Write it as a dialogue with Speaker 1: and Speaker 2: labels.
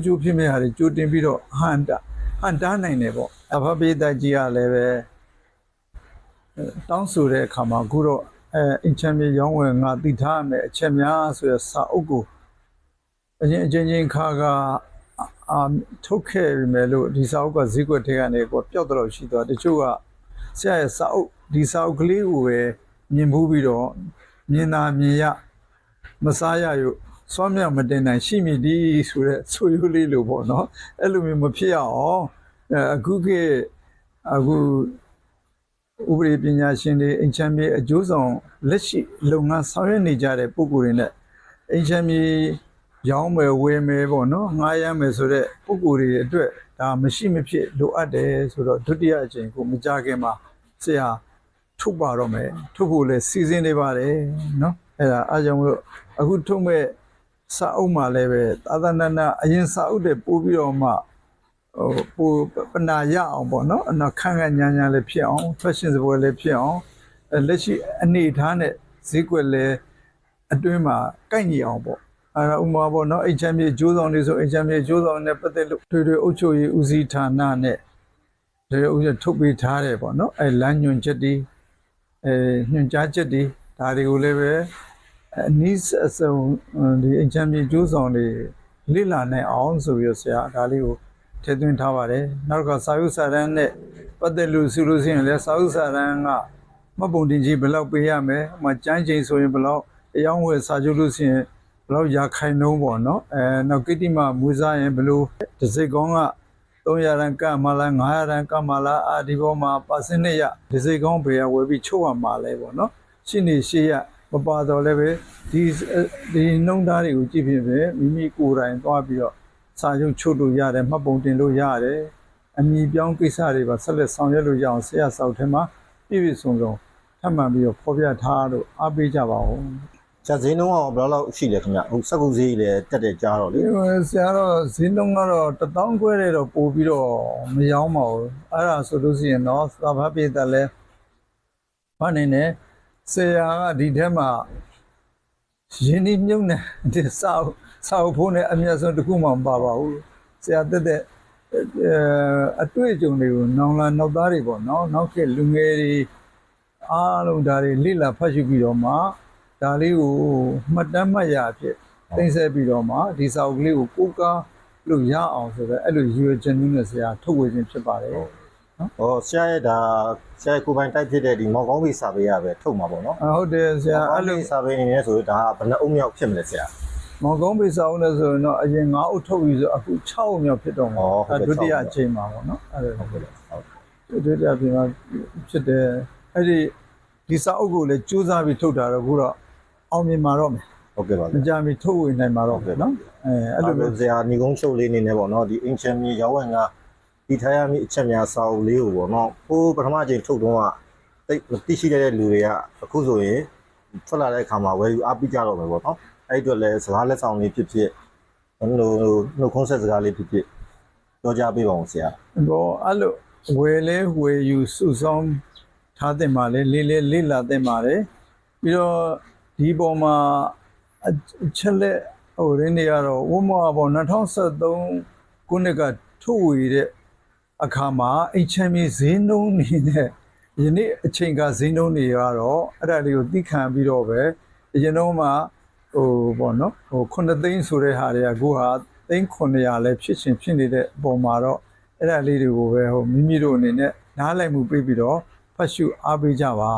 Speaker 1: ကျိုးဖြစ်မဲ့ဟာတွေကြိုတင်ပြီးတော့ဟန်တားနိုင်တယ်ပေါ့အဖပိတိုက်ကြီးကလည်းပဲတောင်းဆိုတဲ့အခါမှာအခုတော့အင်ချမ်းမြေရောင်းဝယ်ငါတည်ထားရမယ်အချက်များဆိုရစာအုပ်ကိုအချင်းခါကထုတ်ခဲ့ပြီမဲ့လို့ဒီစာအုပ်ကဈေးကွက်ထဲကနေပျောက်တော့ရှိသွားတချို့ကဆရာရဲ့စာအုပ်ဒီစာအုပ်ကလေးကိုပဲမြင်ဘူးပြီးတော့မြင်သာမြင်ရမစားရရစွမ်းမြောက်မတင်နိုင်ရှိမိဒီဆိုတဲ့ဆိုရိုးလေးလို့ပေါ့နော်အဲ့လိုမျိုးမဖြစ်ရအောင်အခုဥပဒေပညာရှင်တွေအင်ချမ်းမြေအကျိုးဆောင်လက်ရှိလုပ်ငန်းဆောင်ရွက်နေကြတဲ့ပုဂ္ဂိုလ်တွေနဲ့အင်ချမ်းမြေရောင်းမယ်ဝယ်မယ်ပေါ့နော်ငှားရမ်းမယ်ဆိုတဲ့ပုဂ္ဂိုလ်တွေအတွက်ဒါမရှိမဖြစ်လိုအပ်တယ်ဆိုတော့ဒုတိယအကြိမ်ကိုမကြခင်မှာဆရာထုတ်ပါတော့မယ်ထုတ်ဖို့လဲစီစဉ်နေပါတယ်နော်အဲ့ဒါအားကြောင့်လို့အခုထုတ်မဲ့စာအုပ်မှာလည်းပဲသာသနာအရင်စာအုပ်တွေပို့ပြီးတော့မှပိုပနာရအောင်ပေါ့နော်အနာခန့်ညာလည်းဖြစ်အောင် fashion စပွဲလည်းဖြစ်အောင်လက်ရှိအနေထားနဲ့ဈေးကွက်လည်းအတွင်းမှာကိုက်ညီအောင်ပေါ့အဲ့ဒါဥမာပေါ့နော်အိမ်ချမ်းမြေကျိုးဆောင်တွေဆိုအိမ်ချမ်းမြေကျိုးဆောင်နဲ့ပတ်သက်လို့တွေအုပ်ချုပ်ရေးဦးစီးဌာနနဲ့တွေဥစ္စာထုတ်ပေးထားတယ်ပေါ့နော်အဲ့လမ်းညွှန်ချက်တွေညွှန်ကြားချက်တွေဒါတွေကိုလည်းပဲအနည်းဆုံးဒီအင်ချမ်းမြေကျိုးဆောင်တွေလေ့လာနိုင်အောင်ဆိုပြီးဆရာဒါလေးကိုထည့်သွင်းထားပါတယ်နောက်ကစာရုပ်စာတမ်းနဲ့ပတ်သက်လို့ဆိုလို့ရှိရင်လည်းစာရုပ်စာတမ်းကမှတ်ပုံတင်ကြီးဘယ်လောက်ပေးရမလဲဟိုကျန်းချိန်ဆိုရင်ဘယ်လောက်အယောင်းဝယ်စာချုပ်လို့ရှိရင်ဘယ်လောက်ရာခိုင်နှုန်းပေါ့နော်နောက်ကိတိမမွေးစားရင်ဘယ်လိုတစ်စိတ်ကောင်းက300ရန်ကမှလား900ရန်ကမှလားဒီပေါ်မှာပါစနစ်ရတစ်စိတ်ကောင်းဘယ်ဝယ်ပြီးချုပ်ရမှာလဲပေါ့နော်ရှင်းနေရှေ့ရမပါတော့လည်းပဲဒီနှုံးသားတွေကိုကြည့်ဖြစ်ပဲမိမိကိုယ်တိုင်သွားပြီးတော့စာချုပ်ချုပ်လို့ရတယ်မှတ်ပုံတင်လို့ရတယ်အမည်ပြောင်းကိစ္စတွေပါဆက်လက်ဆောင်ရွက်လို့ရအောင်ဆရာဆောက်ထဲမှာပြည့်စုံထပ်မှန်ပြီးတော့ဖော်ပြထားလို့အားပေးကြပါဦး
Speaker 2: ဆရာဈေးနှုန်းကဘယ်လောက်ရှိလဲခင်ဗျဟိုစက်ကူဈေးလည်းတက်တယ်ကြားတော့လေ
Speaker 1: ဆရာတော့ဈေးနှုန်းကတော့1000ခွဲတဲ့တော့ပို့ပြီးတော့မရောင်းပါဘူးအဲ့ဒါဆိုလို့ရှိရင်တော့သာဘာပြေတက်လဲဘာနေနဲ့ဆရာကဒီထဲမှာရင်းနှီးမြုပ်နေဒီစာအုပ်ဖို့နဲ့အမြတ်ဆုံးတစ်ခုမှမပါပါဘူးဆရာတက်တဲ့အတွေ့အကြုံတွေကိုနောင်လာနောက်သားတွေပေါ့နော်နောက်ခေတ်လူငယ်တွေအားလုံးဒါတွေလိလာဖတ်ရှုပြီးတော့မှဒါလေးကိုမှတ်တမ်းမှတ်ရအဖြစ်သိမ့်ဆက်ပြီးတော့မှဒီစာအုပ်ကလေးကိုကိုးကားလို့ရအောင်ဆိုတော့အဲ့လိုရည်ရွယ်ချက်နဲ့ဆရာထုတ်ဝေခြင်းဖြစ်ပါတယ်နော်
Speaker 2: ဟောဆရာရဲ့ဒါဆရာကိုပိုင်တိုက်ဖြစ်တဲ့ဒီမောင်ကောင်းပြီစာပေရပဲထုတ်မှာပေါ့နော်
Speaker 1: ဟုတ်တယ်ဆရာ
Speaker 2: အဲ့လိုစာပေနေနေဆိုတော့ဒါကဘယ်နှအုံမြောက်ဖြစ်မလဲဆရာ
Speaker 1: မောင်ကောင်းပြီစာအုပ်နဲ့ဆိုရင်တော့အရင်9အုပ်ထုတ်ပြီးဆိုအခု6အုပ်မြောက်ဖြစ်တော့မှာဒုတိယအချိန်မှာပေါ့နော်အဲ့ဒါဟုတ်ကဲ့ဒုတိယအချိန်မှာဖြစ်တယ်အဲ့ဒီစာအုပ်ကိုလည်းစူးစမ်းပြီးထုတ်တာတော့အခုတော့အောင်မြင်မှာတော့မယ်
Speaker 2: ဟုတ်ကဲ့ပါ
Speaker 1: မကြမီထုတ်ဝေနိုင်မှာတော့နော်
Speaker 2: အဲ့လိုမျိုးဆရာညီကုန်းချုပ်လေးနေနေပေါ့နော်ဒီအင်ချမ်းမြေရောင်းဝယ်ကဒီထားရမယ့်အချက်များစာအုပ်လေးကိုပေါ့နော်ဟိုပထမအချိန်ထုတ်တော့ကသိရှိတဲ့လူတွေကအခုဆိုရင်ထွက်လာတဲ့အခါမှာဝယ်ယူအားပေးကြတော့မယ်ပေါ့နော်အဲ့အတွက်လည်းစကားလက်ဆောင်လေးဖြစ်ဖြစ်နှုတ်ခွန်းဆက်စကားလေးဖြစ်ဖြစ်ပြောကြပေးပါဦးဆရာ
Speaker 1: ဘောအဲ့လိုဝယ်ယူစုဆောင်ထားတဲ့မှာလေးလာတဲ့မှာလေပြီးတော့ဒီပေါ်မှာအချက်လက်ဟိုရင်းတွေကတော့ဝမဘော2013ခုနှစ်ကထုတ်ဝေတဲ့အခါမှာအချမ်းမြေဈေးနှုန်းနေနဲ့ယနေ့အချိန်ကဈေးနှုန်းတွေကတော့အဲ့ဒါလေးကိုသိခံပြီးတော့ပဲအရင်တော့မှဟိုပေါ့နော်ဟို9သိန်းဆိုတဲ့ဟာတွေကအခုဟာ3900လည်းဖြစ်နေတဲ့အပေါ်မှာတော့အဲ့ဒါလေးတွေကိုပဲဟိုမိမိတို့အနေနဲ့နားလည်မှုပေးပြီးတော့ဖတ်ရှုအားပေးကြပါ